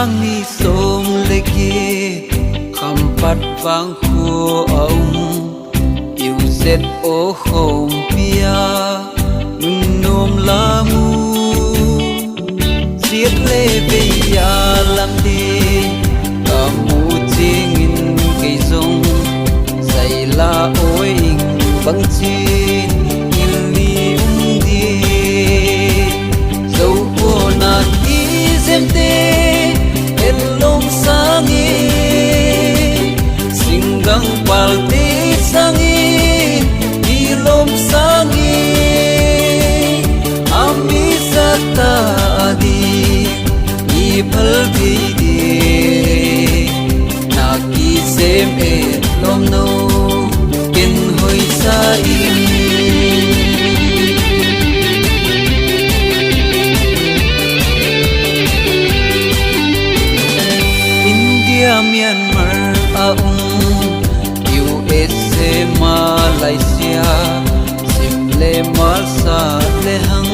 sang ni som leki kampat vang khu ông yêu set ô khom pia nom la mu siết lê bia lam đi kamu chingin cây rong say la oi băng chin in li đi dấu cô na đi xem te en lom sangi singgang palte sangi di lom sangi ami sata adi i phal thi di na ki sem et lom no ken hoi sa India, Myanmar, USA, Malaysia, Simle, Malsa, Lehang,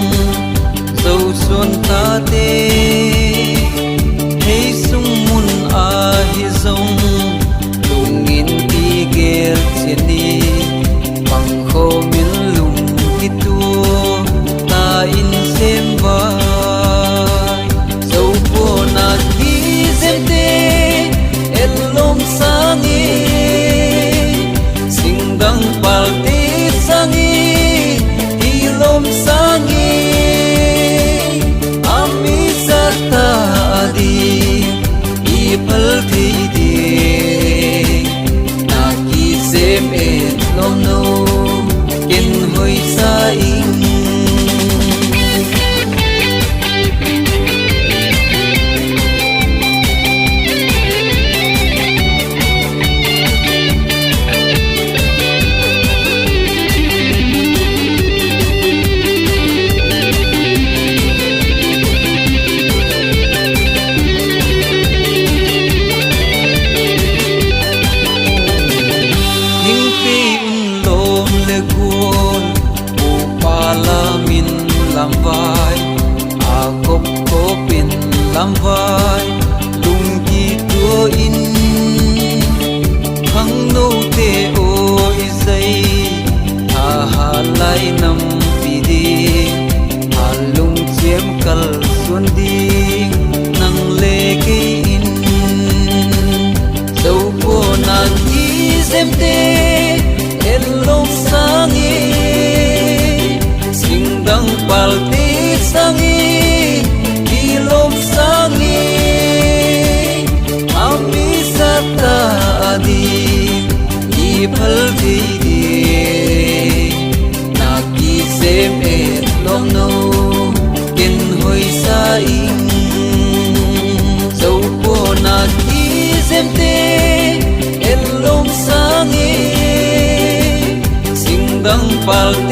Dâu Xuân Ta Tê, Hey Sung Mun A Hi Dông, Lungin Ti Gel Tieni, Bằng Khô Min Lung Ki Tua, Ta In Sem Vai, Dâu Vô Na Ki Sem Tê, El Lom Sangi, Singgang Palte Sangi, Ilom Sangi, Ami Sata Adi, Ipal Thi Naki Sem Et Lom No, Ken Hoi Sa In. Làm vai à cốc cố pin làm vai lung ki tua in khang nô te o izai ha lai nam pi di ha lung chiếm kal suan di nang le ke in dâu cô na ki sem te el lom sangi singgang palte sangi ilom sangi ami sata adi ipal thi naki sem et lom no ken hoi sa in dâu cô naki sem te el lom sangi singgang palte